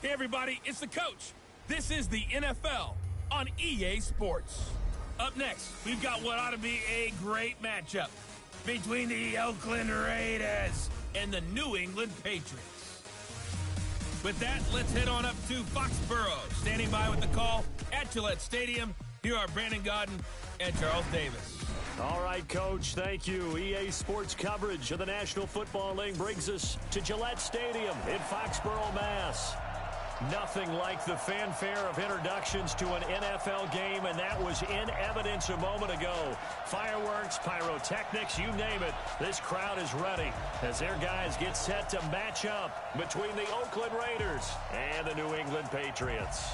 Hey, everybody, it's the coach. This is the NFL on EA Sports. Up next, we've got what ought to be a great matchup between the Oakland Raiders and the New England Patriots. With that, let's head on up to Foxborough. Standing by with the call at Gillette Stadium, here are Brandon Gaudin and Charles Davis. All right, Coach, thank you. EA Sports coverage of the National Football League brings us to Gillette Stadium in Foxborough, Mass. Nothing like the fanfare of introductions to an NFL game, and that was in evidence a moment ago. Fireworks, pyrotechnics, you name it. This crowd is ready as their guys get set to match up between the Oakland Raiders and the New England Patriots.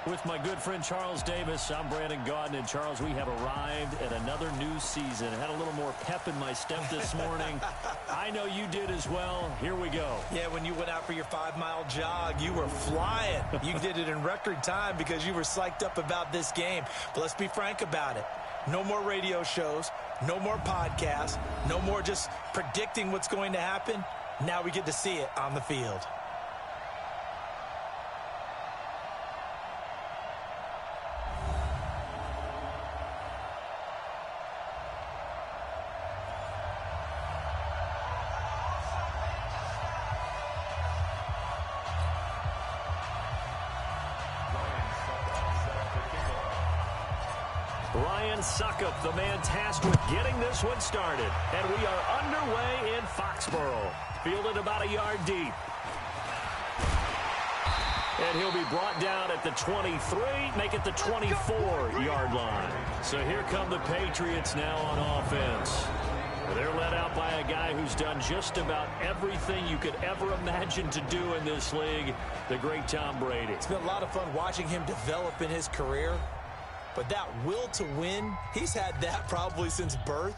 With my good friend Charles Davis, I'm Brandon Gaudin. And Charles, we have arrived at another new season. I had a little more pep in my step this morning. I know you did as well. Here we go. Yeah, when you went out for your 5-mile jog, you were flying. You did it in record time because you were psyched up about this game. But let's be frank about it. No more radio shows, no more podcasts, no more just predicting what's going to happen. Now we get to see it on the field. Suckup, the man tasked with getting this one started. And we are underway in Foxborough. Fielded about a yard deep. And he'll be brought down at the 23, make it the 24-yard line. So here come the Patriots now on offense. They're led out by a guy who's done just about everything you could ever imagine to do in this league, the great Tom Brady. It's been a lot of fun watching him develop in his career. But that will to win, he's had that probably since birth,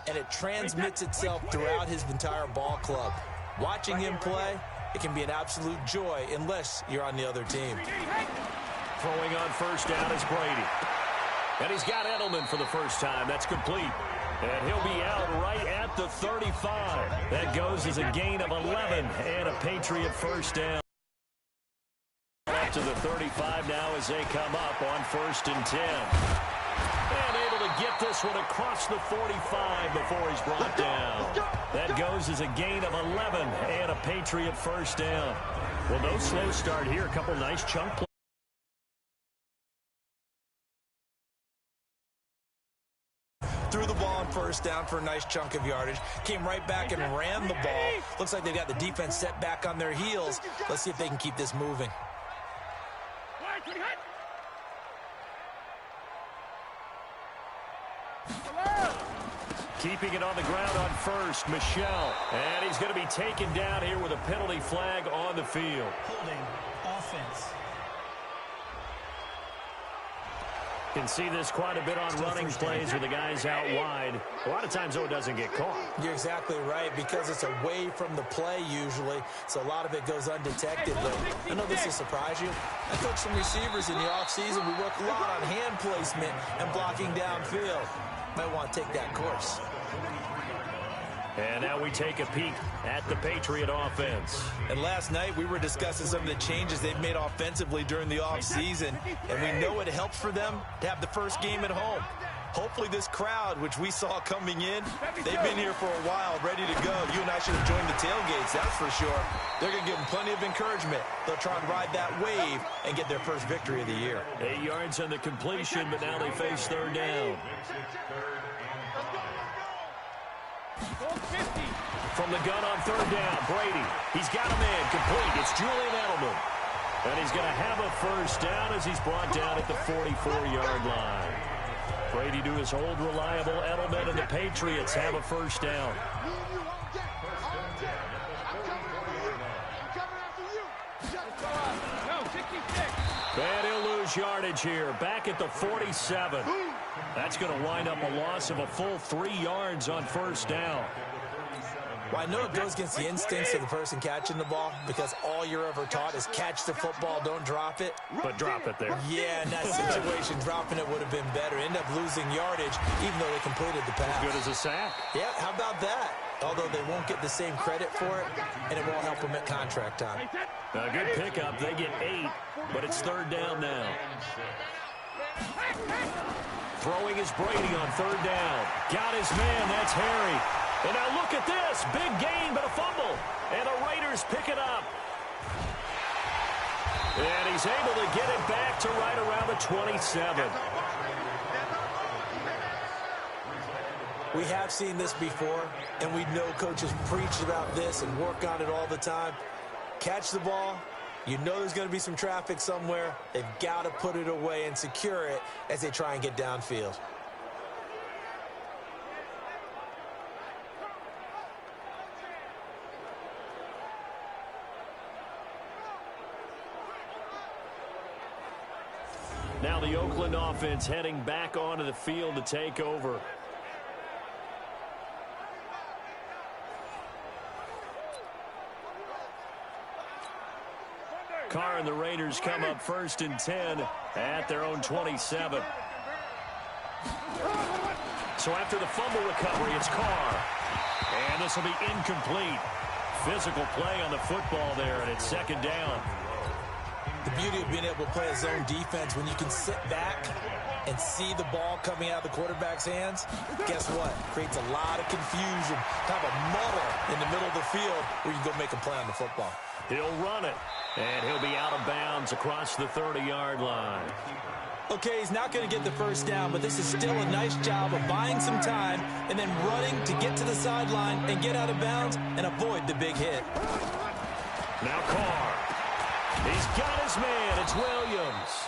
and it transmits itself throughout his entire ball club. Watching him play, it can be an absolute joy unless you're on the other team. Throwing on first down is Brady. And he's got Edelman for the first time. That's complete. And he'll be out right at the 35. That goes as a gain of 11 and a Patriot first down. To the 35 now as they come up on 1st and 10. And able to get this one across the 45 before he's brought down. That goes as a gain of 11 and a Patriot first down. Well, no slow start here. A couple nice chunk plays. Threw the ball on first down for a nice chunk of yardage. Came right back and ran the ball. Looks like they got the defense set back on their heels. Let's see if they can keep this moving. Keeping it on the ground on first, Michelle. And he's going to be taken down here with a penalty flag on the field. Holding offense. Can see this quite a bit on running plays with the guys out wide. A lot of times, though, it doesn't get caught. You're exactly right, because it's away from the play usually, so a lot of it goes undetected. But I know this will surprise you. I coach some receivers in the offseason. We work a lot on hand placement and blocking downfield. Might want to take that course. And now we take a peek at the Patriot offense. And last night we were discussing some of the changes they've made offensively during the offseason, and we know it helps for them to have the first game at home. Hopefully this crowd, which we saw coming in, they've been here for a while, ready to go. You and I should have joined the tailgates, that's for sure. They're going to give them plenty of encouragement. They'll try and ride that wave and get their first victory of the year. 8 yards on the completion, but now they face third down. From the gun on third down, Brady. He's got a man complete. It's Julian Edelman. And he's going to have a first down as he's brought down at the 44-yard line. Brady to his old reliable Edelman, and the Patriots have a first down. And he'll lose yardage here. Back at the 47. That's going to wind up a loss of a full 3 yards on first down. Well, I know it goes against the instincts of the person catching the ball, because all you're ever taught is catch the football, don't drop it. But drop it there. Yeah, in that situation, dropping it would have been better. End up losing yardage, even though they completed the pass. As good as a sack. Yeah, how about that? although they won't get the same credit for it, and it won't help them at contract time. A good pickup. They get 8, but it's third down now. Throwing is Brady on third down. Got his man. That's Harry. And now look at this. Big gain, but a fumble. And the Raiders pick it up. And he's able to get it back to right around the 27. We have seen this before, and we know coaches preach about this and work on it all the time. Catch the ball. You know there's going to be some traffic somewhere. They've got to put it away and secure it as they try and get downfield. Now the Oakland offense heading back onto the field to take over. Carr and the Raiders come up first and 10 at their own 27. So after the fumble recovery, it's Carr. And this will be incomplete. Physical play on the football there, and it's second down. The beauty of being able to play a zone defense when you can sit back and see the ball coming out of the quarterback's hands, guess what? Creates a lot of confusion, kind of a muddle in the middle of the field where you can go make a play on the football. He'll run it, and he'll be out of bounds across the 30-yard line. Okay, he's not going to get the first down, but this is still a nice job of buying some time and then running to get to the sideline and get out of bounds and avoid the big hit. Now Carr. He's got his man. It's Williams.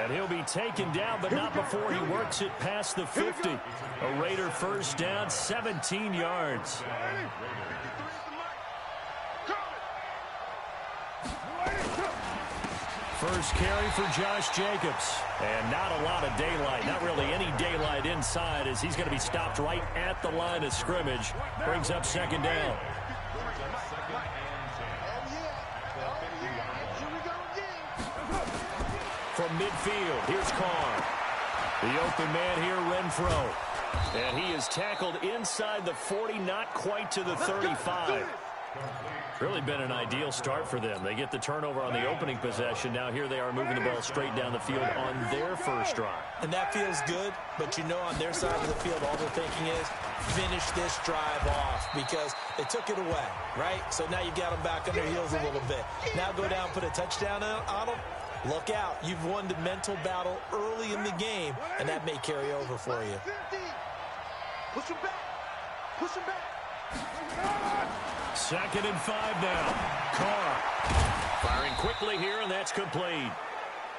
And he'll be taken down, but not before he works it past the 50. A Raider first down, 17 yards. First carry for Josh Jacobs. And not a lot of daylight, not really any daylight inside, as he's going to be stopped right at the line of scrimmage. Brings up second down. From midfield, here's Carr. The open man here, Renfro. And he is tackled inside the 40, not quite to the 35. Really been an ideal start for them. They get the turnover on the opening possession. Now here they are moving the ball straight down the field on their first drive. And that feels good, but you know on their side of the field all they're thinking is finish this drive off because they took it away, right? So now you got them back on their heels a little bit. Now go down, put a touchdown on them. Look out. You've won the mental battle early in the game, and that may carry over for you. Push him back. Push him back. 2nd and 5 now. Carr firing quickly here, and that's complete.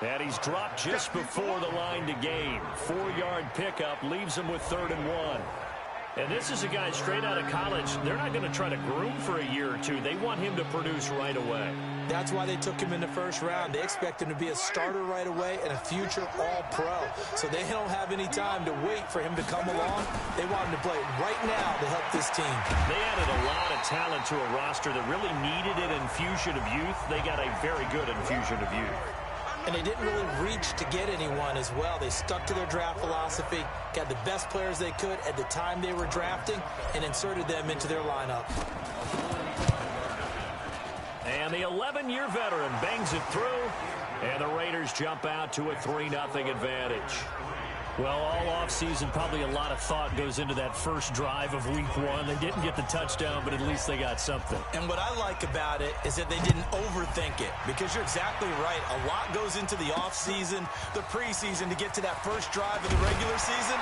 And he's dropped just before the line to gain. 4-yard pickup leaves him with 3rd and 1. And this is a guy straight out of college. They're not going to try to groom for a year or two. They want him to produce right away. That's why they took him in the first round. They expect him to be a starter right away and a future all-pro. So they don't have any time to wait for him to come along. They want him to play right now to help this team. They added a lot of talent to a roster that really needed an infusion of youth. They got a very good infusion of youth. And they didn't really reach to get anyone as well. They stuck to their draft philosophy, got the best players they could at the time they were drafting, and inserted them into their lineup. And the 11-year veteran bangs it through, and the Raiders jump out to a 3-0 advantage. Well, all offseason, probably a lot of thought goes into that first drive of week 1. They didn't get the touchdown, but at least they got something. And what I like about it is that they didn't overthink it, because you're exactly right. A lot goes into the offseason, the preseason, to get to that first drive of the regular season.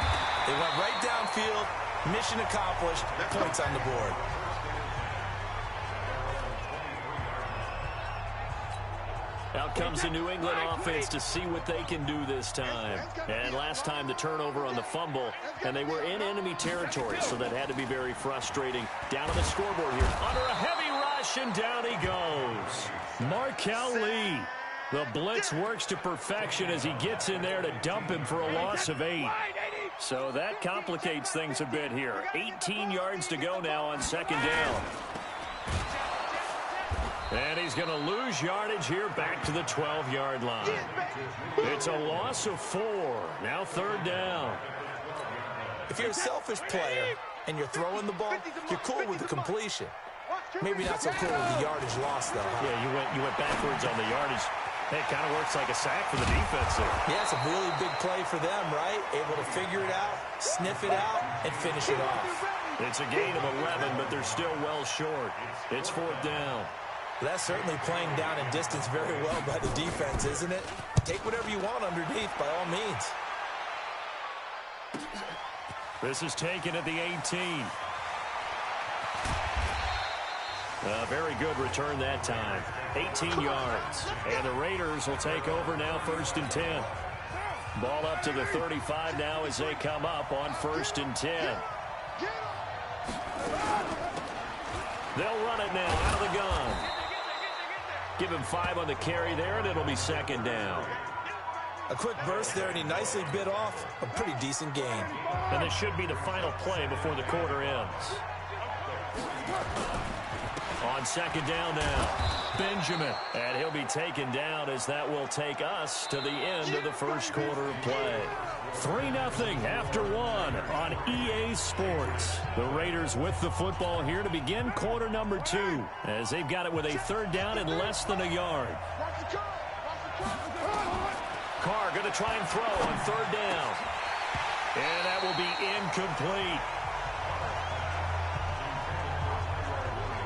They went right downfield, mission accomplished, points on the board. Out comes the New England offense to see what they can do this time. And last time the turnover on the fumble, and they were in enemy territory, so that had to be very frustrating. Down on the scoreboard here, under a heavy rush, and down he goes. Markel Lee. The blitz works to perfection as he gets in there to dump him for a loss of 8. So that complicates things a bit here. 18 yards to go now on 2nd down. And he's going to lose yardage here back to the 12-yard line. It's a loss of 4. Now 3rd down. If you're a selfish player and you're throwing the ball, you're cool with the completion. Maybe not so cool with the yardage loss, though. Huh? Yeah, you went backwards on the yardage. It kind of works like a sack for the defense there. Yeah, it's a really big play for them, right? Able to figure it out, sniff it out, and finish it off. It's a gain of 11, but they're still well short. It's 4th down. That's certainly playing down in distance very well by the defense, isn't it? Take whatever you want underneath, by all means. This is taken at the 18. A very good return that time. 18 yards. And the Raiders will take over now 1st and 10. Ball up to the 35 now as they come up on 1st and 10. They'll run it now out of the gun. Give him 5 on the carry there, and it'll be 2nd down. A quick burst there, and he nicely bit off a pretty decent gain. And this should be the final play before the quarter ends. On 2nd down now, Benjamin. And he'll be taken down as that will take us to the end of the first quarter of play. 3-0 after 1 on EA Sports. The Raiders with the football here to begin quarter number 2 as they've got it with a 3rd down and less than a yard. Carr going to try and throw on 3rd down. And that will be incomplete.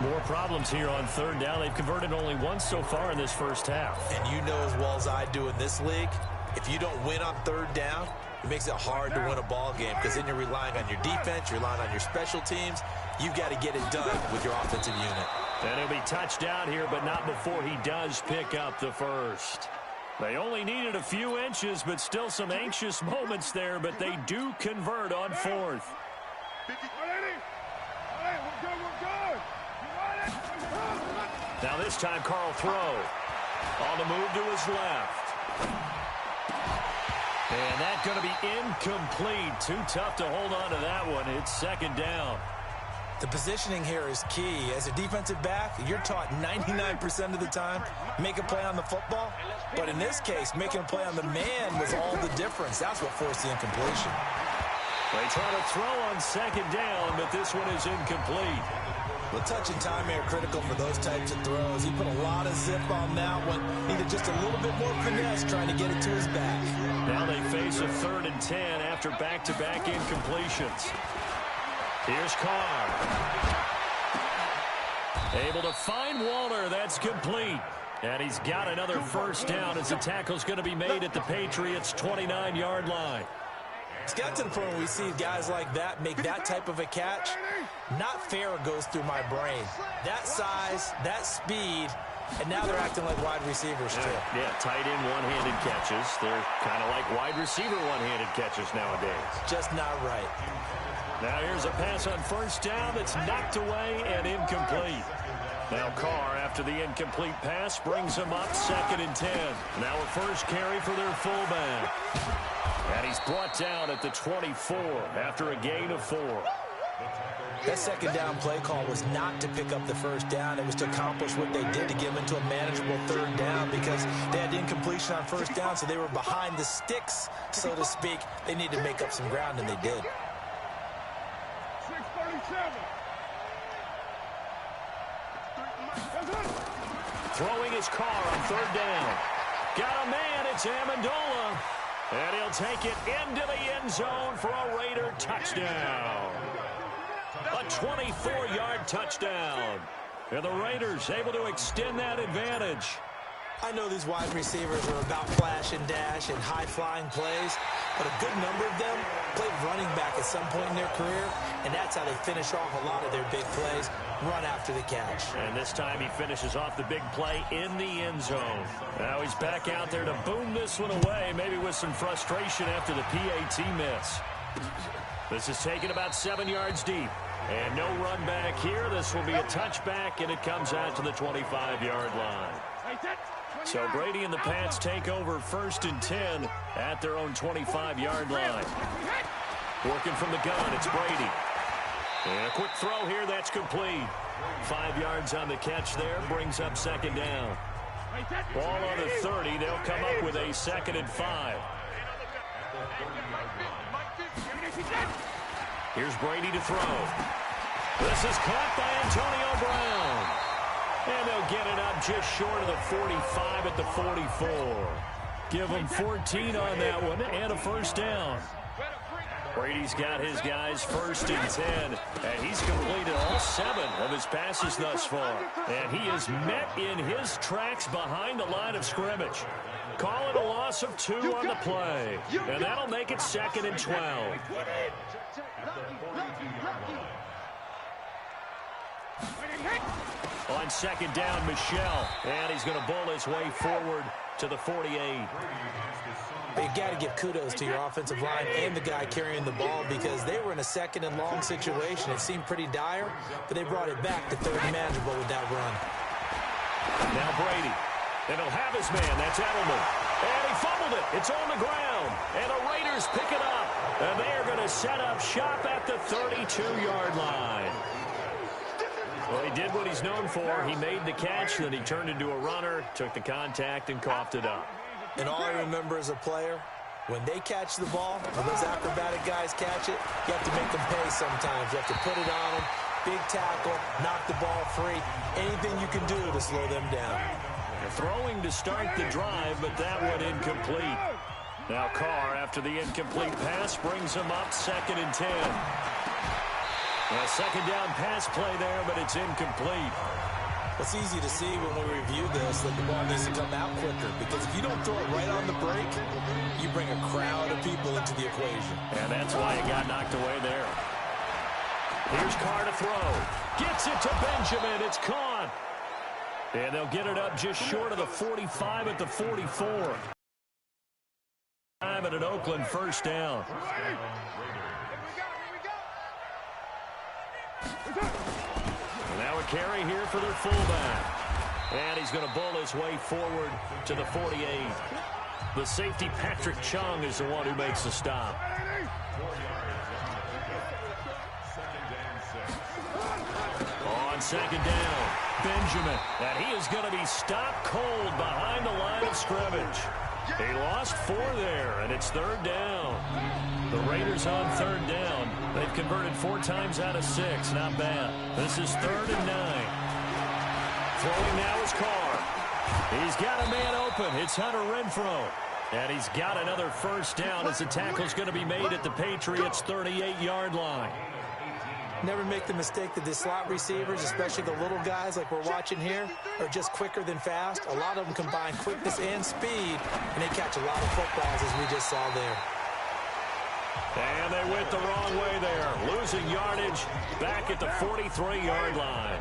More problems here on 3rd down. They've converted only once so far in this first half. And you know as well as I do in this league, if you don't win on 3rd down, it makes it hard to win a ball game because then you're relying on your defense, you're relying on your special teams. You've got to get it done with your offensive unit. And he'll be touched down here, but not before he does pick up the first. They only needed a few inches, but still some anxious moments there, but they do convert on 4th. Now this time, Carl throw. On the move to his left. And that's going to be incomplete. Too tough to hold on to that one. It's 2nd down. The positioning here is key. As a defensive back, you're taught 99% of the time, make a play on the football. But in this case, making a play on the man was all the difference. That's what forced the incompletion. They try to throw on 2nd down, but this one is incomplete. The touch and time are critical for those types of throws. He put a lot of zip on that one. Needed just a little bit more finesse trying to get it to his back. Now they face a 3rd and 10 after back-to-back incompletions. Here's Carr. Able to find Waller. That's complete. And he's got another 1st down as the tackle's going to be made at the Patriots' 29-yard line. It's got to the point where we see guys like that make that type of a catch. Not fair goes through my brain. That size, that speed, and now they're acting like wide receivers too. Yeah, tight end one-handed catches. They're kind of like wide receiver one-handed catches nowadays. Just not right. Now here's a pass on 1st down that's knocked away and incomplete. Now Carr, after the incomplete pass, brings him up 2nd and 10. Now a first carry for their fullback. And he's brought down at the 24 after a gain of 4. That 2nd down play call was not to pick up the 1st down. It was to accomplish what they did to get them into a manageable 3rd down because they had incompletion on 1st down, so they were behind the sticks, so to speak. They needed to make up some ground, and they did. Throwing his Carr on 3rd down. Got a man, it's Amendola. And he'll take it into the end zone for a Raider touchdown. A 24-yard touchdown. And the Raiders able to extend that advantage. I know these wide receivers are about flash and dash and high-flying plays, but a good number of them played running back at some point in their career, and that's how they finish off a lot of their big plays, run after the catch. And this time he finishes off the big play in the end zone. Now he's back out there to boom this one away, maybe with some frustration after the PAT miss. This is taken about 7 yards deep. And no run back here. This will be a touchback, and it comes out to the 25-yard line. So Brady and the Pats take over 1st and 10 at their own 25-yard line. Working from the gun, it's Brady. And a quick throw here, that's complete. 5 yards on the catch there, brings up 2nd down. Ball on the 30, they'll come up with a 2nd and 5. Here's Brady to throw. This is caught by Antonio Brown. And they'll get it up just short of the 45 at the 44. Give them 14 on that one and a first down. Brady's got his guys 1st and 10, and he's completed all 7 of his passes thus far. And he is met in his tracks behind the line of scrimmage. Call it a loss of 2 on the play, and that'll make it 2nd and 12. On 2nd down, Michel, and he's going to bull his way forward to the 48. You got to give kudos to your offensive line and the guy carrying the ball because they were in a 2nd and long situation. It seemed pretty dire, but they brought it back to 3rd and manageable with that run. Now Brady, and he'll have his man. That's Edelman. And he fumbled it. It's on the ground. And the Raiders pick it up. And they are going to set up shop at the 32-yard line. Well, he did what he's known for. He made the catch, then he turned into a runner, took the contact, and coughed it up. And all I remember as a player, when they catch the ball, when those acrobatic guys catch it, you have to make them pay sometimes. You have to put it on them, big tackle, knock the ball free, anything you can do to slow them down. Throwing to start the drive, but that one incomplete. Now Carr, after the incomplete pass, brings him up 2nd and 10. A 2nd down pass play there, but it's incomplete. It's easy to see when we review this that the ball needs to come out quicker because if you don't throw it right on the break, you bring a crowd of people into the equation. And that's why he got knocked away there. Here's Carr to throw. Gets it to Benjamin. It's caught. And they'll get it up just short of the 45 at the 44. Time at an Oakland 1st down. Now a carry here for their fullback. And he's going to bull his way forward to the 48. The safety, Patrick Chung, is the one who makes the stop. On 2nd down, Benjamin. And he is going to be stopped cold behind the line of scrimmage. He lost 4 there, and it's 3rd down. The Raiders on 3rd down. They've converted 4 times out of 6. Not bad. This is 3rd and 9. Throwing now is Carr. He's got a man open. It's Hunter Renfrow. And he's got another 1st down as the tackle's going to be made at the Patriots' 38-yard line. Never make the mistake that the slot receivers, especially the little guys like we're watching here, are just quicker than fast. A lot of them combine quickness and speed, and they catch a lot of footballs as we just saw there. And they went the wrong way there, losing yardage back at the 43-yard line.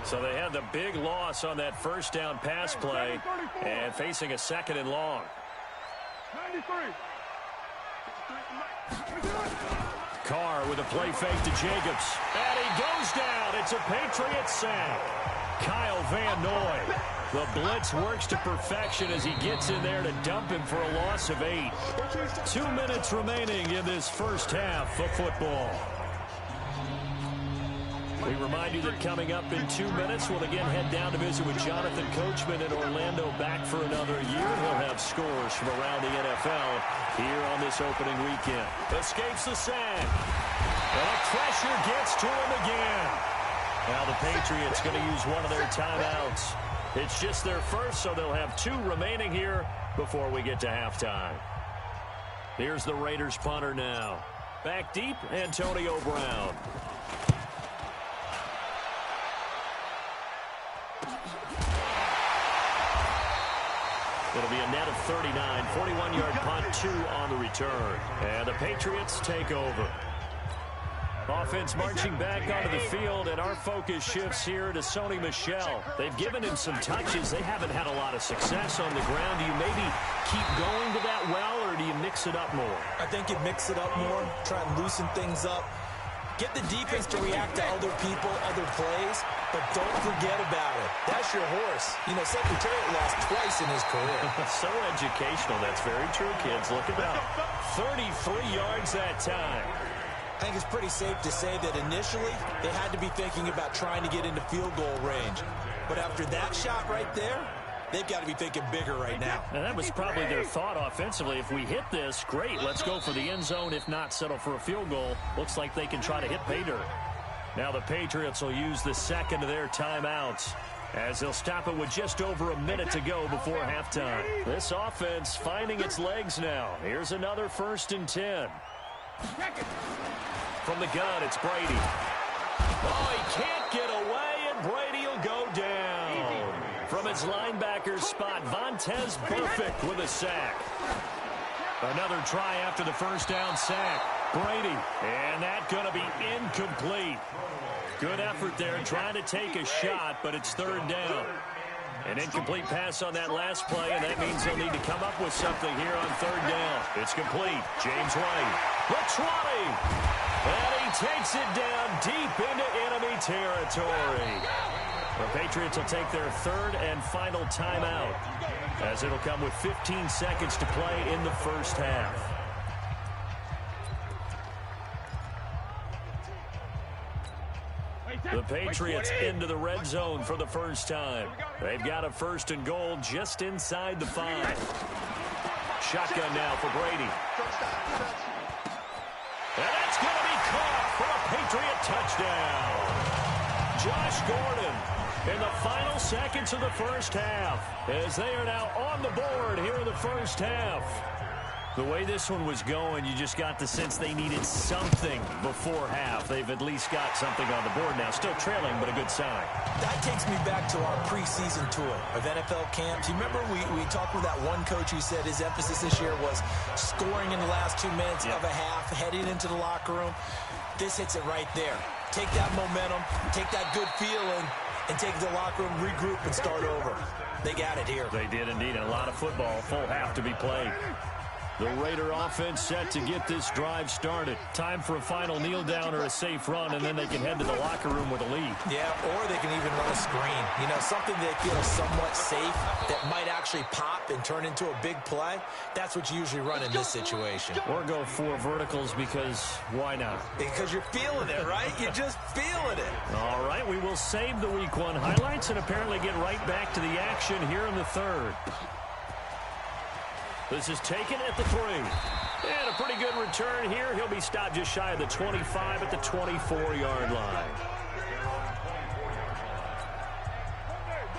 So they had the big loss on that 1st down pass play and facing a 2nd and long. 93. Carr with a play fake to Jacobs. And he goes down. It's a Patriots sack. Kyle Van Noy. The blitz works to perfection as he gets in there to dump him for a loss of 8. 2 minutes remaining in this 1st half of football. We remind you that coming up in 2 minutes, we'll again head down to visit with Jonathan Coachman in Orlando, back for another year. He'll have scores from around the NFL here on this opening weekend. Escapes the sack. And the pressure gets to him again. Now the Patriots going to use one of their timeouts. It's just their first, so they'll have 2 remaining here before we get to halftime. Here's the Raiders punter now. Back deep, Antonio Brown. It'll be a net of 39, 41-yard punt, 2 on the return. And the Patriots take over. Offense marching back onto the field, and our focus shifts here to Sony Michel. They've given him some touches. They haven't had a lot of success on the ground. Do you maybe keep going to that well, or do you mix it up more? I think you mix it up more, try and loosen things up. Get the defense to react to other people, other plays, but don't forget about it. That's your horse. You know, Secretariat lost twice in his career. So educational. That's very true, kids. Look at that. 33 yards that time. I think it's pretty safe to say that initially they had to be thinking about trying to get into field goal range. But after that shot right there, they've got to be thinking bigger right now. And that was probably their thought offensively. If we hit this, great, let's go for the end zone. If not, settle for a field goal. Looks like they can try to hit pay dirt. Now the Patriots will use the second of their timeouts, as they'll stop it with just over a minute to go before halftime. This offense finding its legs now. Here's another 1st and 10. From the gun, it's Brady. Oh, he can't get away, and Brady will go down. From his linebacker's spot, Vontaze Burfict with a sack. Another try after the first down sack. Brady, and that's going to be incomplete. Good effort there trying to take a shot, but it's 3rd down. An incomplete pass on that last play, and that means they'll need to come up with something here on 3rd down. It's complete. James White. The 20. And he takes it down deep into enemy territory. The Patriots will take their 3rd and final timeout, as it'll come with 15 seconds to play in the first half. The Patriots into the red zone for the first time. They've got a 1st and goal just inside the 5. Shotgun now for Brady. And that's going to be caught for a Patriot touchdown. Josh Gordon in the final seconds of the first half, as they are now on the board here in the first half. The way this one was going, you just got the sense they needed something before half. They've at least got something on the board now. Still trailing, but a good sign. That takes me back to our preseason tour of NFL camps. You remember we talked with that one coach who said his emphasis this year was scoring in the last 2 minutes of a half, heading into the locker room. This hits it right there. Take that momentum, take that good feeling, and take the locker room, regroup, and start over. They got it here. They did indeed. And a lot of football, full half to be played. The Raider offense set to get this drive started. Time for a final kneel down or a safe run, and then they can head to the locker room with a lead. Yeah, or they can even run a screen. You know, something they feel somewhat safe that might actually pop and turn into a big play. That's what you usually run in this situation. Or go 4 verticals, because why not? Because you're feeling it, right? You're just feeling it. All right, we will save the Week 1 highlights and apparently get right back to the action here in the 3rd. This is taken at the 3. And a pretty good return here. He'll be stopped just shy of the 25 at the 24-yard line.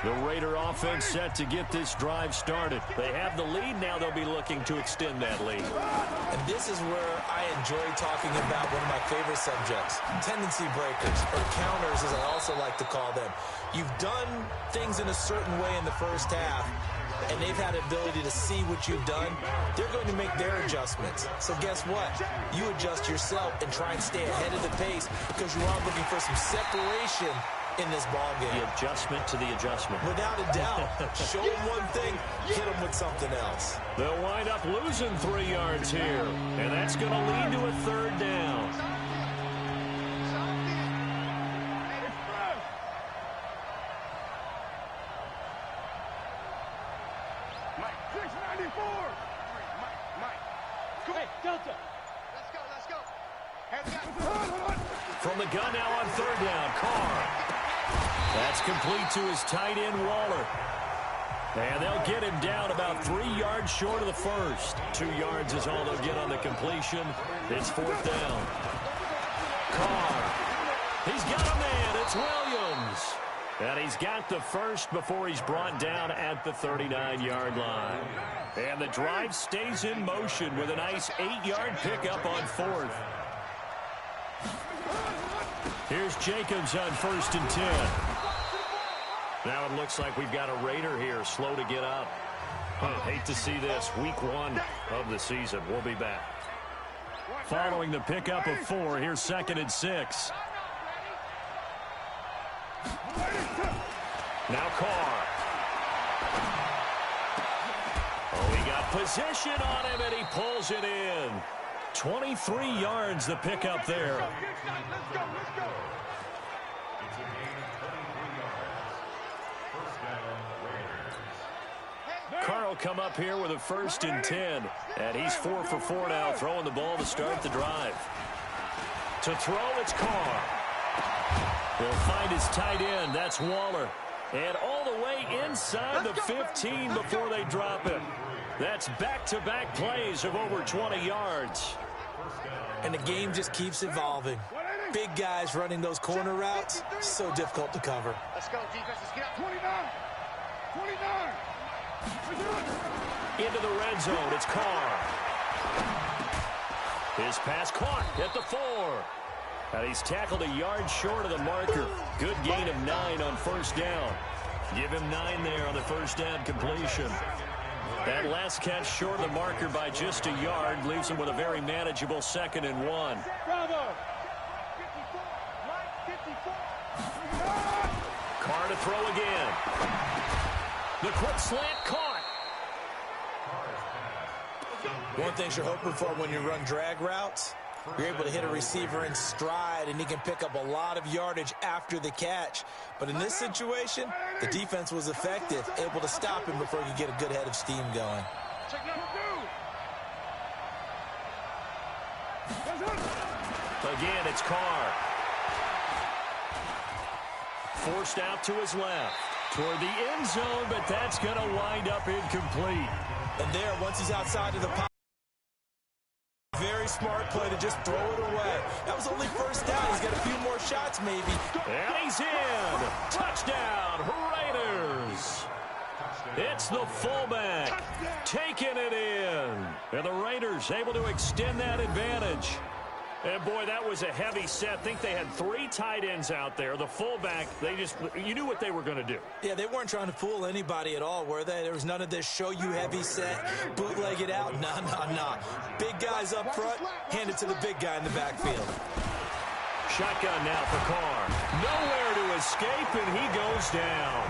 The Raider offense set to get this drive started. They have the lead. Now they'll be looking to extend that lead. And this is where I enjoy talking about one of my favorite subjects, tendency breakers, or counters as I also like to call them. You've done things in a certain way in the first half, and they've had the ability to see what you've done. They're going to make their adjustments. So guess what? You adjust yourself and try and stay ahead of the pace, because you are looking for some separation in this ball game. The adjustment to the adjustment. Without a doubt. Show them one thing, hit them with something else. They'll wind up losing 3 yards here, and that's going to lead to a 3rd down. From the gun now on 3rd down, Carr. That's complete to his tight end, Waller. And they'll get him down about 3 yards short of the first. 2 yards is all they'll get on the completion. It's 4th down. Carr. He's got a man. It's Williams. And he's got the first before he's brought down at the 39-yard line. And the drive stays in motion with a nice 8-yard pickup on 4th. Here's Jacobs on 1st and 10. Now it looks like we've got a Raider here, slow to get up. Hate to see this. Week 1 of the season. We'll be back. Following the pickup of 4, here's 2nd and 6. Now Carr. Oh, he got position on him, and he pulls it in. 23 yards the pickup there. Carr will come up here with a 1st and 10. And he's 4 for 4 now, throwing the ball to start the drive. To throw, it's Carr. He'll find his tight end. That's Waller. And all the way inside the 15 before they drop him. That's back-to-back plays of over 20 yards. And the game just keeps evolving. Big guys running those corner routes, so difficult to cover. Let's go, defense. Let's get out. 29. 29. Into the red zone, it's Carr. His pass caught at the 4. And he's tackled a yard short of the marker. Good gain of 9 on first down. Give him 9 there on the first down completion. That last catch short of the marker by just a yard leaves him with a very manageable 2nd and 1. Bravo. Carr to throw again. The quick slant caught. One thing you're hoping for when you run drag routes, you're able to hit a receiver in stride, and he can pick up a lot of yardage after the catch. But in this situation, the defense was effective, able to stop him before he could get a good head of steam going. Again, it's Carr. Forced out to his left. Toward the end zone, but that's going to wind up incomplete. And there, once he's outside of the pocket, very smart play to just throw it away. That was only first down. He's got a few more shots, maybe. And he's in. Touchdown, Raiders. It's the fullback taking it in. And the Raiders able to extend that advantage. And, boy, that was a heavy set. I think they had 3 tight ends out there. The fullback, you knew what they were going to do. Yeah, they weren't trying to fool anybody at all, were they? There was none of this show you heavy set, bootleg it out. Nah. Big guys up front, hand it to the big guy in the backfield. Shotgun now for Carr. Nowhere to escape, and he goes down.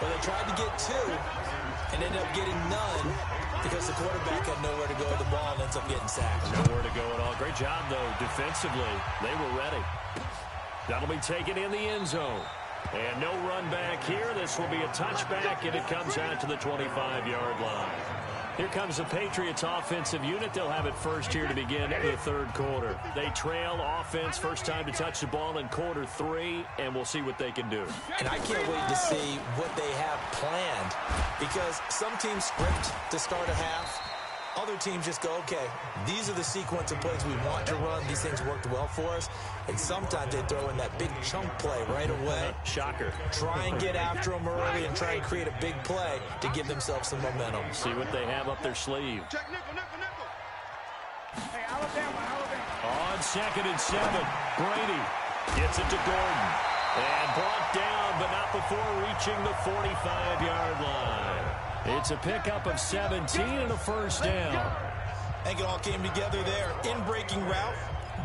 Well, they tried to get 2 and ended up getting none, because the quarterback had nowhere to go with the ball and ends up getting sacked. Nowhere to go at all. Great job, though, defensively. They were ready. That'll be taken in the end zone. And no run back here. This will be a touchback, and it comes out to the 25-yard line. Here comes the Patriots offensive unit. They'll have it first here to begin the third quarter. They trail offense, first time to touch the ball in quarter 3, and we'll see what they can do. And I can't wait to see what they have planned, because some teams script to start a half. Other teams just go, okay, these are the sequence of plays we want to run. These things worked well for us. And sometimes they throw in that big chunk play right away. Shocker. Try and get after them early and try and create a big play to give themselves some momentum. See what they have up their sleeve. Check nickel. Hey, Alabama. On 2nd and 7, Brady gets it to Gordon. And brought down, but not before reaching the 45-yard line. It's a pickup of 17 and a first down. I think it all came together there. In-breaking route,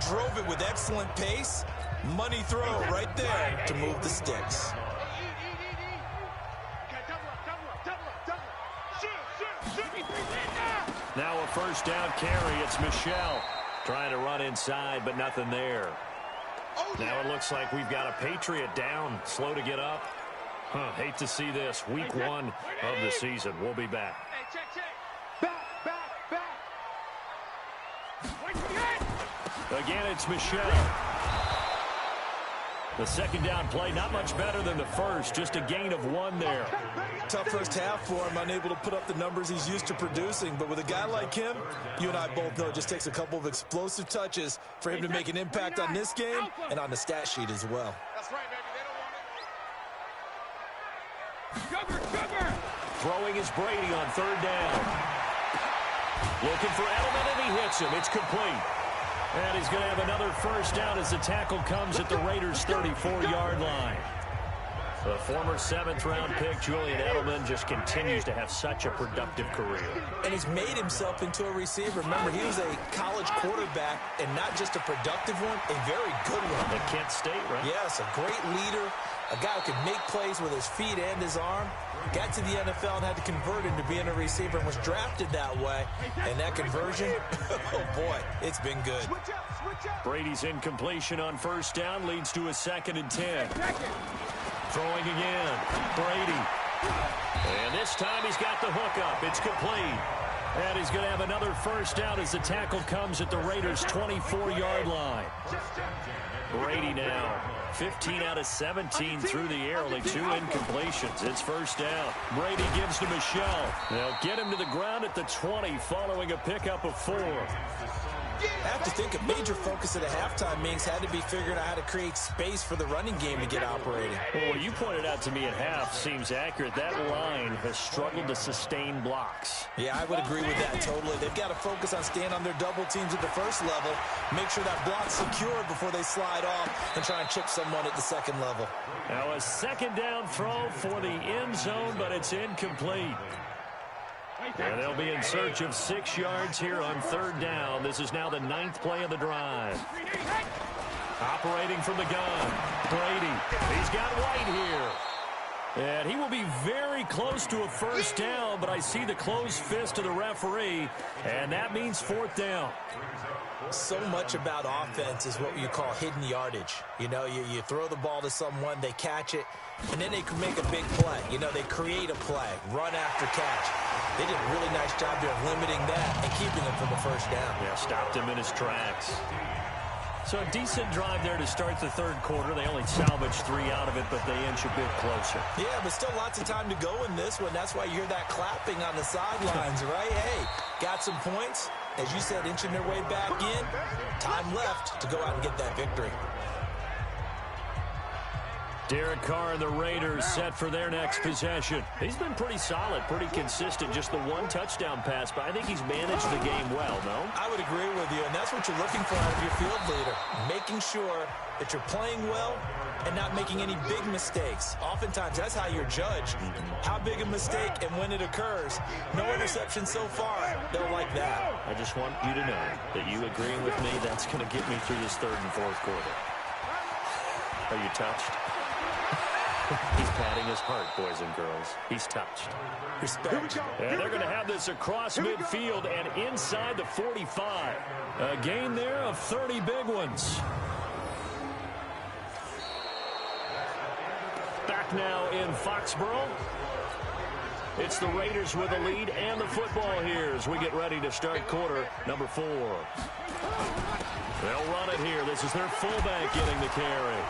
drove it with excellent pace. Money throw right there to move the sticks. Now a first down carry. It's Michelle trying to run inside, but nothing there. Now it looks like we've got a Patriot down, slow to get up. Hate to see this. Week 1 of the season. We'll be back. Back. Again, it's Michelle. The second down play, not much better than the first. Just a gain of 1 there. Tough first half for him, unable to put up the numbers he's used to producing. But with a guy like him, you and I both know it just takes a couple of explosive touches for him to make an impact on this game and on the stat sheet as well. That's right, baby. They don't want it. Cover. Throwing is Brady on 3rd down. Looking for Edelman, and he hits him. It's complete. And he's going to have another first down as the tackle comes at the Raiders' 34-yard line. The former 7th-round pick, Julian Edelman, just continues to have such a productive career. And he's made himself into a receiver. Remember, he was a college quarterback, and not just a productive one, a very good one. At Kent State, right? Yes, a great leader, a guy who could make plays with his feet and his arm. Got to the NFL and had to convert into being a receiver and was drafted that way. And that conversion, oh boy, it's been good. Brady's incompletion on first down leads to a 2nd and 10. Throwing again, Brady. And this time he's got the hook up. It's complete. And he's going to have another first down as the tackle comes at the Raiders' 24-yard line. Brady now 15 out of 17 through the air, only 2 incompletions. It's first down. Brady gives to Michelle. They'll get him to the ground at the 20 following a pickup of 4. I have to think a major focus at a halftime means had to be figuring out how to create space for the running game to get operating. Well, what you pointed out to me at half seems accurate. That line has struggled to sustain blocks. Yeah, I would agree with that totally. They've got to focus on staying on their double teams at the first level, make sure that block's secure before they slide off and try and chip someone at the second level. Now a second down throw for the end zone, but it's incomplete. And they'll be in search of 6 yards here on third down. This is now the 9th play of the drive. Operating from the gun, Brady. He's got White here. And he will be very close to a first down, but I see the closed fist of the referee, and that means 4th down. So much about offense is what you call hidden yardage. You know, you throw the ball to someone, they catch it, and then they can make a big play. You know, they create a play, run after catch. They did a really nice job there of limiting that and keeping him from the first down. Yeah, stopped him in his tracks. So a decent drive there to start the third quarter. They only salvaged 3 out of it, but they inch a bit closer. Yeah, but still lots of time to go in this one. That's why you hear that clapping on the sidelines, right? Hey, got some points. As you said, inching their way back in. Time left to go out and get that victory. Derek Carr and the Raiders set for their next possession. He's been pretty solid, pretty consistent. Just the 1 touchdown pass, but I think he's managed the game well, no? I would agree with you, and that's what you're looking for out of your field leader. Making sure that you're playing well and not making any big mistakes. Oftentimes, that's how you're judged. How big a mistake and when it occurs. No interception so far. Don't like that. I just want you to know that you agreeing with me, that's going to get me through this third and fourth quarter. Are you touched? He's patting his heart, boys and girls. He's touched. Respect. And they're going to have this across midfield and inside the 45. A gain there of 30 big ones. Back now in Foxborough. It's the Raiders with the lead and the football here as we get ready to start quarter number 4. They'll run it here. This is their fullback getting the carry.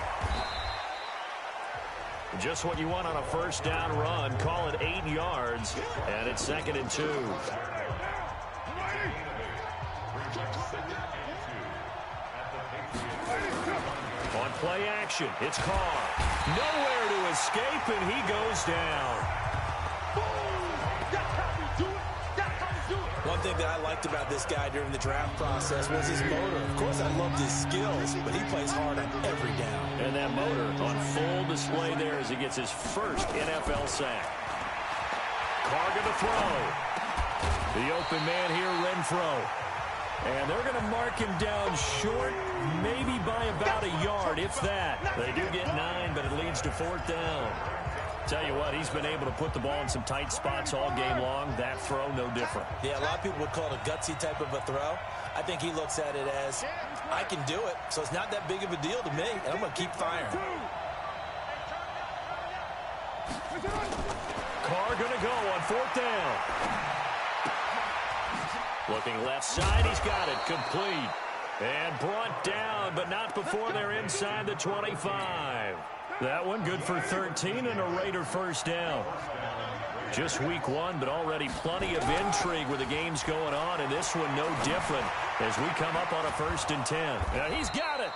Just what you want on a first down run. Call it 8 yards, and it's 2nd and 2. On play action, it's Carr. Nowhere to escape, and he goes down. One thing that I liked about this guy during the draft process was his motor. Of course, I loved his skills, but he plays hard on every down. And that motor on full display there as he gets his first NFL sack. Carr to throw. The open man here, Renfro. And they're going to mark him down short, maybe by about a yard, if that. They do get 9, but it leads to 4th down. Tell you what, he's been able to put the ball in some tight spots all game long. That throw, no different. Yeah, a lot of people would call it a gutsy type of a throw. I think he looks at it as, I can do it, so it's not that big of a deal to me, and I'm going to keep firing. Carr going to go on 4th down. Looking left side, he's got it, complete. And brought down, but not before they're inside the 25. That one good for 13 and a Raider first down. Just week 1, but already plenty of intrigue where the game's going on, and this one no different as we come up on a 1st and 10. Now he's got it.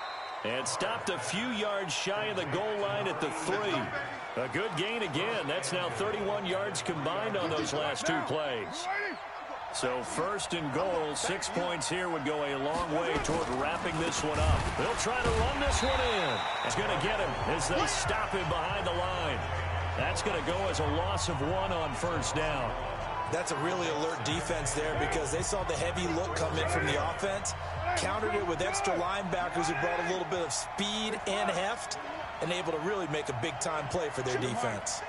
And stopped a few yards shy of the goal line at the 3. A good gain again. That's now 31 yards combined on those last 2 plays. So 1st and goal, 6 points here would go a long way toward wrapping this one up. They'll try to run this one in. It's going to get him as they stop him behind the line. That's going to go as a loss of 1 on 1st down. That's a really alert defense there because they saw the heavy look come in from the offense, countered it with extra linebackers who brought a little bit of speed and heft, and able to really make a big-time play for their defense.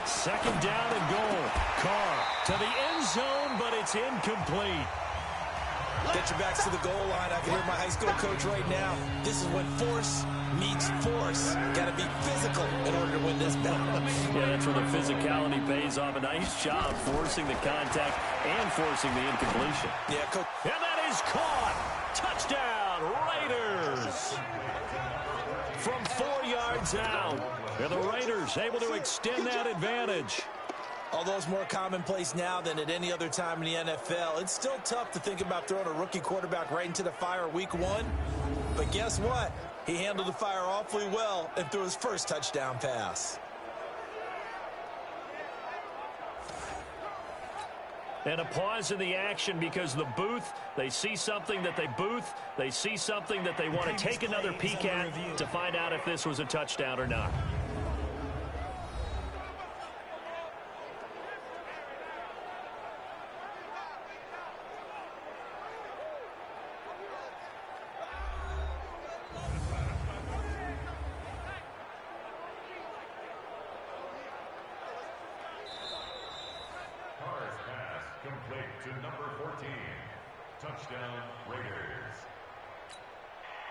2nd down and goal. Carr to the end zone, but it's incomplete. Get your backs to the goal line. I can hear my high school coach right now. This is when force meets force. Got to be physical in order to win this battle. Yeah, that's where the physicality pays off. A nice job forcing the contact and forcing the incompletion. Yeah, Coach. And that is caught. Touchdown, Raiders. From 4 yards out. And the Raiders able to extend that advantage. Although it's more commonplace now than at any other time in the NFL, it's still tough to think about throwing a rookie quarterback right into the fire week 1. But guess what? He handled the fire awfully well and threw his first touchdown pass. And a pause in the action because the booth, they see something that they see something that they want to take another peek at to find out if this was a touchdown or not.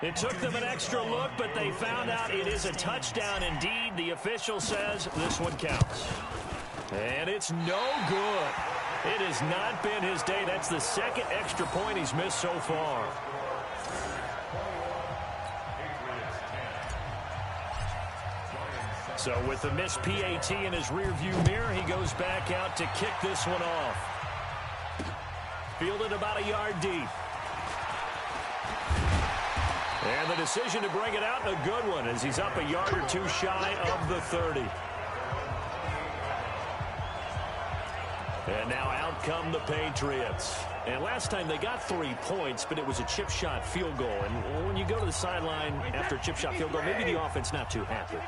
It took them an extra look, but they found out it is a touchdown indeed. The official says this one counts. And it's no good. It has not been his day. That's the second extra point he's missed so far. So with the missed PAT in his rearview mirror, he goes back out to kick this one off. Fielded about a yard deep. And the decision to bring it out, and a good one, as he's up a yard or two shy of the 30. And now out come the Patriots. And last time they got 3 points, but it was a chip shot field goal. And when you go to the sideline after a chip shot field goal, maybe the offense not too happy.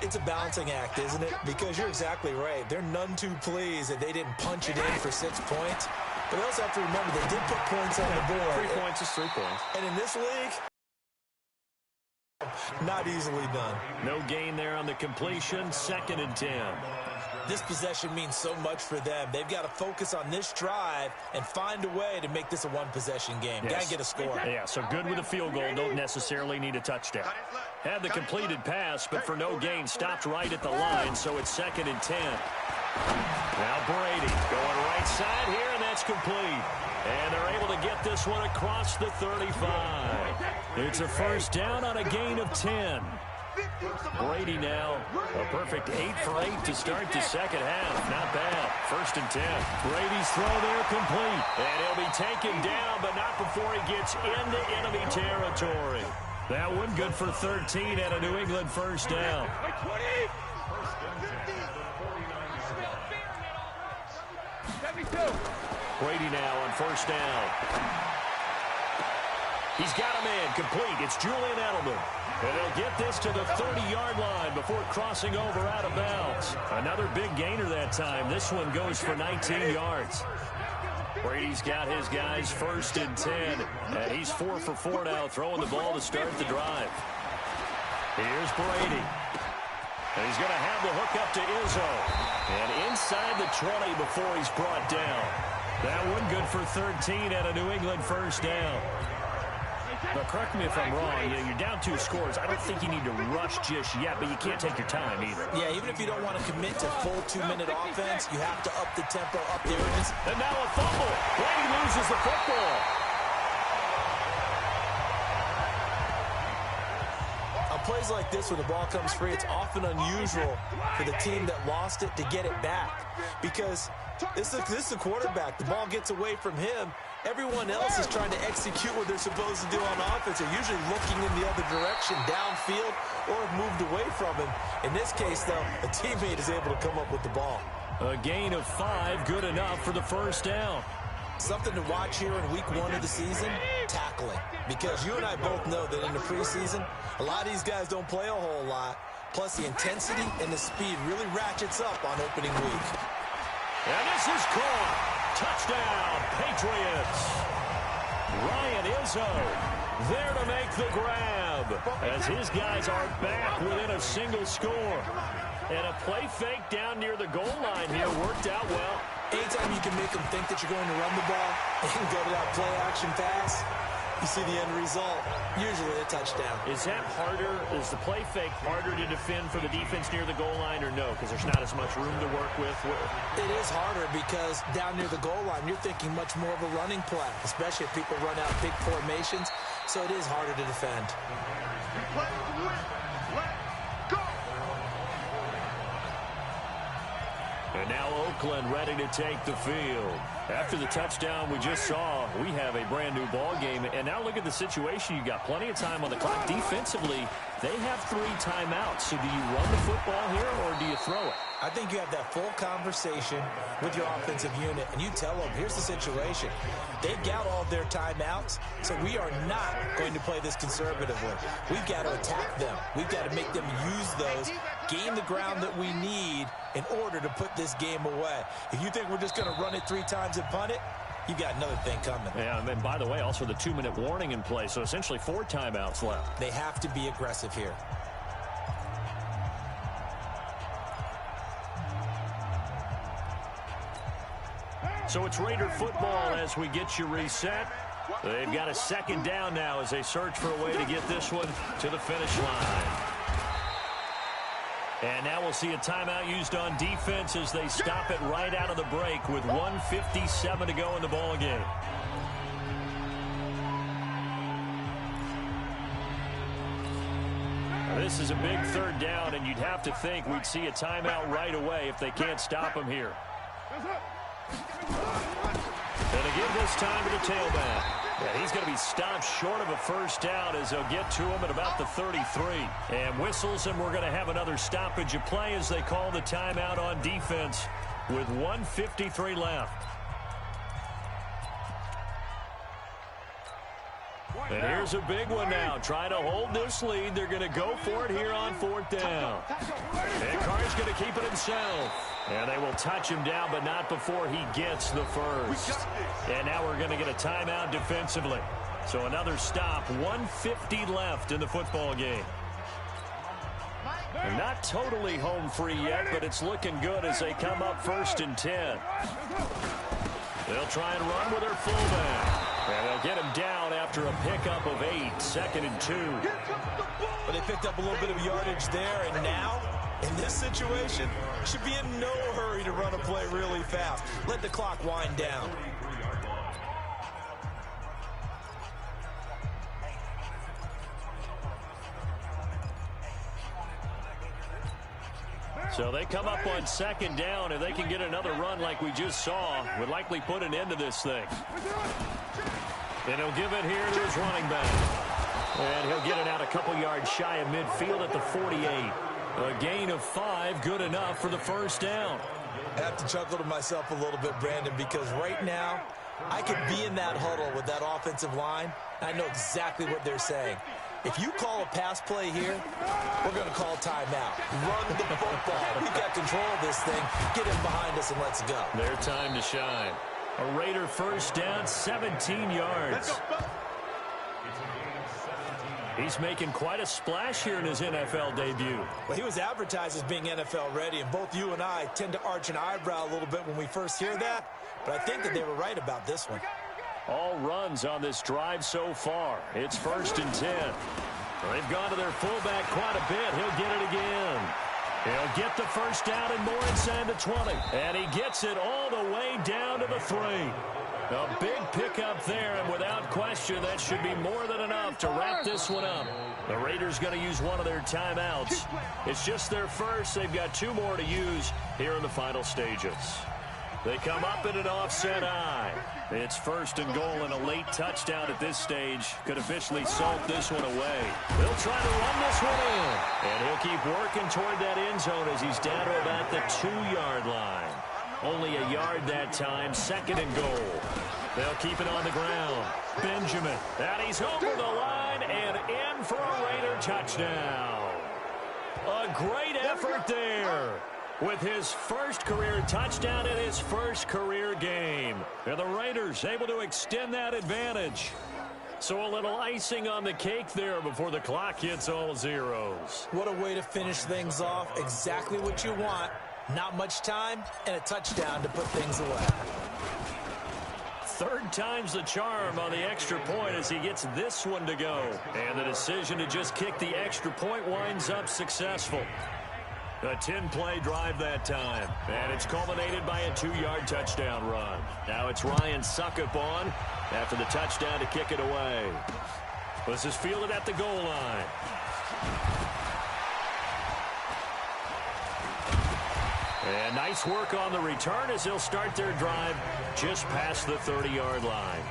It's a balancing act, isn't it? Because you're exactly right. They're none too pleased that they didn't punch it in for 6 points. But they also have to remember they did put points on the board. 3 points is 3 points. And in this league, not easily done. No gain there on the completion. 2nd and 10. This possession means so much for them. They've got to focus on this drive and find a way to make this a one-possession game. Yes. Got to get a score. Yeah, so good with a field goal. Don't necessarily need a touchdown. Had the completed pass, but for no gain, stopped right at the line, so it's 2nd and 10. Now Brady going right side here, and that's complete. And they're able to get this one across the 35. It's a first down on a gain of 10. Brady now a perfect 8 for 8 to start the second half. Not bad. 1st and 10. Brady's throw there complete. And he'll be taken down, but not before he gets into enemy territory. That one good for 13 and a New England first down. Brady now on first down. He's got a man complete. It's Julian Edelman. And they'll get this to the 30-yard line before crossing over out of bounds. Another big gainer that time. This one goes for 19 yards. Brady's got his guys 1st and 10. And he's 4 for 4 now, throwing the ball to start the drive. Here's Brady. And he's going to have the hook up to Izzo. And inside the 20 before he's brought down. That one good for 13 and a New England first down. But correct me if I'm wrong, you're down 2 scores. I don't think you need to rush just yet, but you can't take your time either. Yeah, even if you don't want to commit to full 2-minute offense, you have to up the tempo, up the urgency. And now a fumble. Brady loses the football. On plays like this where the ball comes free, it's often unusual for the team that lost it to get it back. Because this is the quarterback. The ball gets away from him. Everyone else is trying to execute what they're supposed to do on offense. They're usually looking in the other direction, downfield, or have moved away from him. In this case, though, a teammate is able to come up with the ball. A gain of 5, good enough for the first down. Something to watch here in week 1 of the season, tackling. Because you and I both know that in the preseason, a lot of these guys don't play a whole lot. Plus, the intensity and the speed really ratchets up on opening week. And this is caught. Touchdown, Patriots. Ryan Izzo there to make the grab as his guys are back within a single score. And a play fake down near the goal line here worked out well. Anytime you can make them think that you're going to run the ball and go to that play action pass, You see the end result, usually a touchdown. Is that harder? Is the play fake harder to defend for the defense near the goal line or no? Because there's not as much room to work with? It is harder because down near the goal line, you're thinking much more of a running play, especially if people run out big formations. So it is harder to defend. And now Oakland ready to take the field. After the touchdown we just saw, we have a brand new ball game. And now look at the situation. You've got plenty of time on the clock. Defensively, they have 3 timeouts. So do you run the football here or do you throw it? I think you have that full conversation with your offensive unit, and you tell them, here's the situation. They've got all of their timeouts, so we are not going to play this conservatively. We've got to attack them. We've got to make them use those, gain the ground that we need in order to put this game away. If you think we're just going to run it 3 times and punt it, you got another thing coming. Yeah, and then, by the way, also the 2-minute warning in play, so essentially 4 timeouts left. They have to be aggressive here. So it's Raider football as we get you reset. They've got a 2nd down now as they search for a way to get this one to the finish line. And now we'll see a timeout used on defense as they stop it right out of the break with 1:57 to go in the ball game. This is a big 3rd down, and you'd have to think we'd see a timeout right away if they can't stop him here. And again this time to the tailback. Yeah, he's going to be stopped short of a 1st down as they'll get to him at about the 33. And whistles, and we're going to have another stoppage of play as they call the timeout on defense with 1:53 left. And here's a big one now. Trying to hold this lead. They're going to go for it here on 4th down. And Carr's going to keep it himself. And they will touch him down, but not before he gets the 1st. And now we're going to get a timeout defensively. So another stop. 1:50 left in the football game. And not totally home free yet, but it's looking good as they come up 1st and 10. They'll try and run with their fullback. And they'll get him down after a pickup of 8, 2nd and 2. But they picked up a little bit of yardage there, and now, in this situation, should be in no hurry to run a play really fast. Let the clock wind down. So they come up on 2nd down. If they can get another run like we just saw, would likely put an end to this thing. And he'll give it here to his running back. And he'll get it out a couple yards shy of midfield at the 48. A gain of 5, good enough for the 1st down. I have to chuckle to myself a little bit, Brandon, because right now, I could be in that huddle with that offensive line. I know exactly what they're saying. If you call a pass play here, we're going to call timeout. Run the football. We've got control of this thing. Get him behind us and let's go. Their time to shine. A Raider 1st down, 17 yards. He's making quite a splash here in his NFL debut. Well, he was advertised as being NFL ready, and both you and I tend to arch an eyebrow a little bit when we first hear that, but I think that they were right about this one. All runs on this drive so far. It's 1st and 10. They've gone to their fullback quite a bit. He'll get it again. He'll get the 1st down and more inside the 20. And he gets it all the way down to the 3. A big pickup there, and without question, that should be more than enough to wrap this one up. The Raiders going to use one of their timeouts. It's just their 1st. They've got 2 more to use here in the final stages. They come up in an offset eye. It's 1st and goal, and a late touchdown at this stage could officially salt this one away. They'll try to run this one in. And he'll keep working toward that end zone as he's down to about the 2-yard line. Only a yard that time, 2nd and goal. They'll keep it on the ground. Benjamin, and he's over the line and in for a Raider touchdown. A great effort there with his 1st career touchdown in his 1st career game. And the Raiders able to extend that advantage. So a little icing on the cake there before the clock hits all zeros. What a way to finish things off. Exactly what you want. Not much time and a touchdown to put things away. third time's the charm on the extra point as he gets this one to go. And the decision to just kick the extra point winds up successful. A 10-play drive that time. And it's culminated by a 2-yard touchdown run. Now it's Ryan Suckup on after the touchdown to kick it away. This is fielded at the goal line. And nice work on the return as they'll start their drive just past the 30-yard line.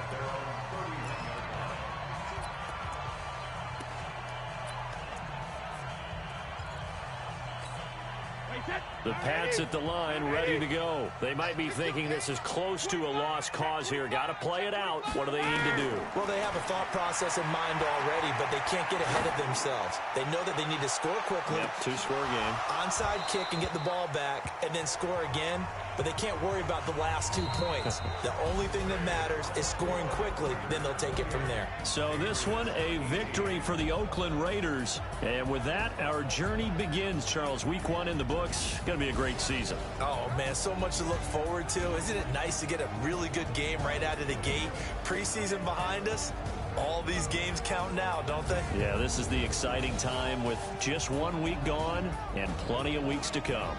The Pats at the line, ready to go. They might be thinking this is close to a lost cause here. Got to play it out. What do they need to do? Well, they have a thought process in mind already, but they can't get ahead of themselves. They know that they need to score quickly. Yep, 2-score game. Onside kick and get the ball back, and then score again. But they can't worry about the last 2 points. The only thing that matters is scoring quickly. Then they'll take it from there. So this one, a victory for the Oakland Raiders. And with that, our journey begins, Charles. Week 1 in the books. Going to be a great season. Oh, man, so much to look forward to. Isn't it nice to get a really good game right out of the gate? Preseason behind us. All these games count now, don't they? Yeah, this is the exciting time with just 1 week gone and plenty of weeks to come.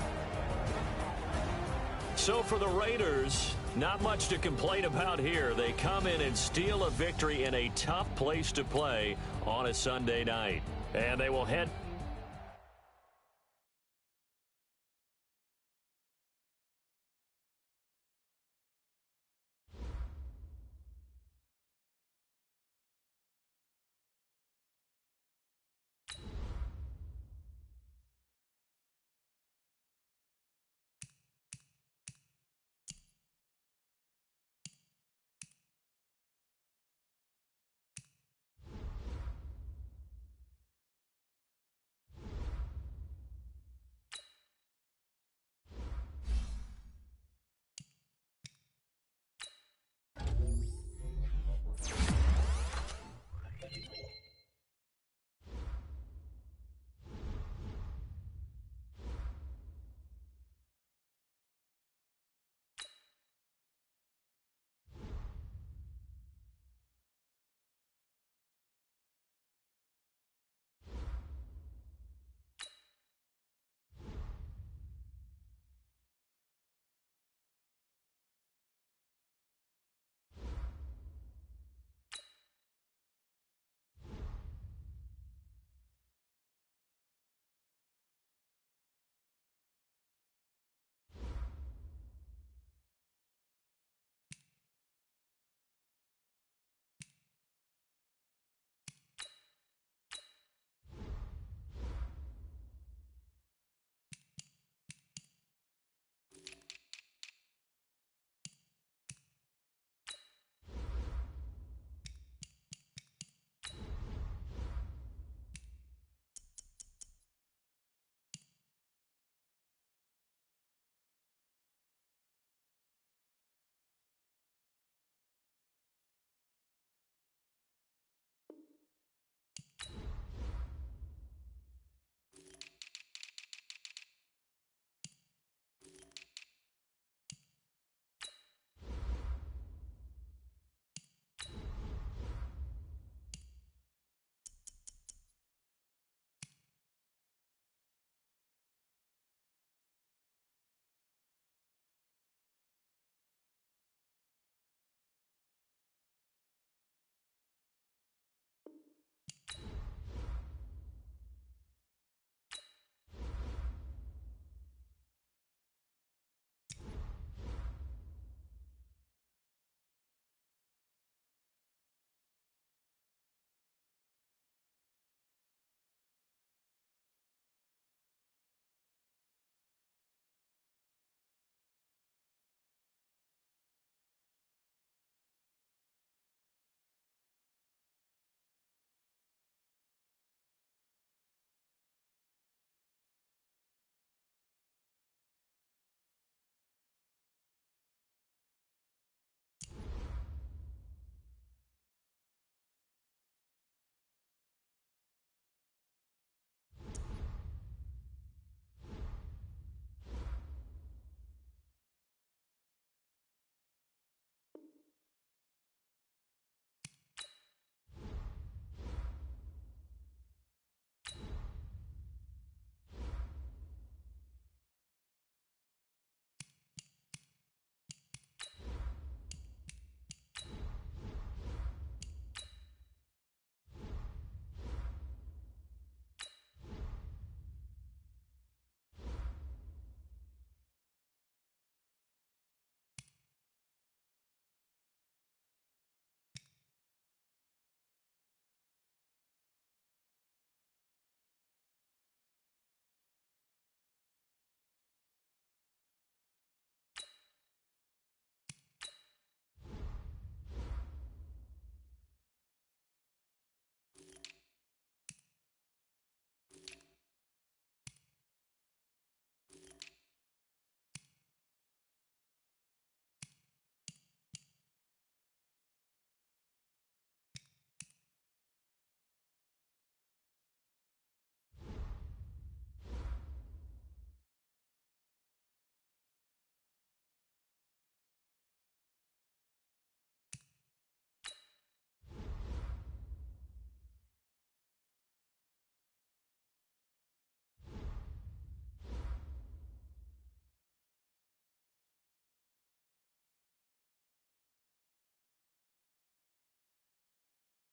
So for the Raiders, not much to complain about here. They come in and steal a victory in a tough place to play on a Sunday night. And they will head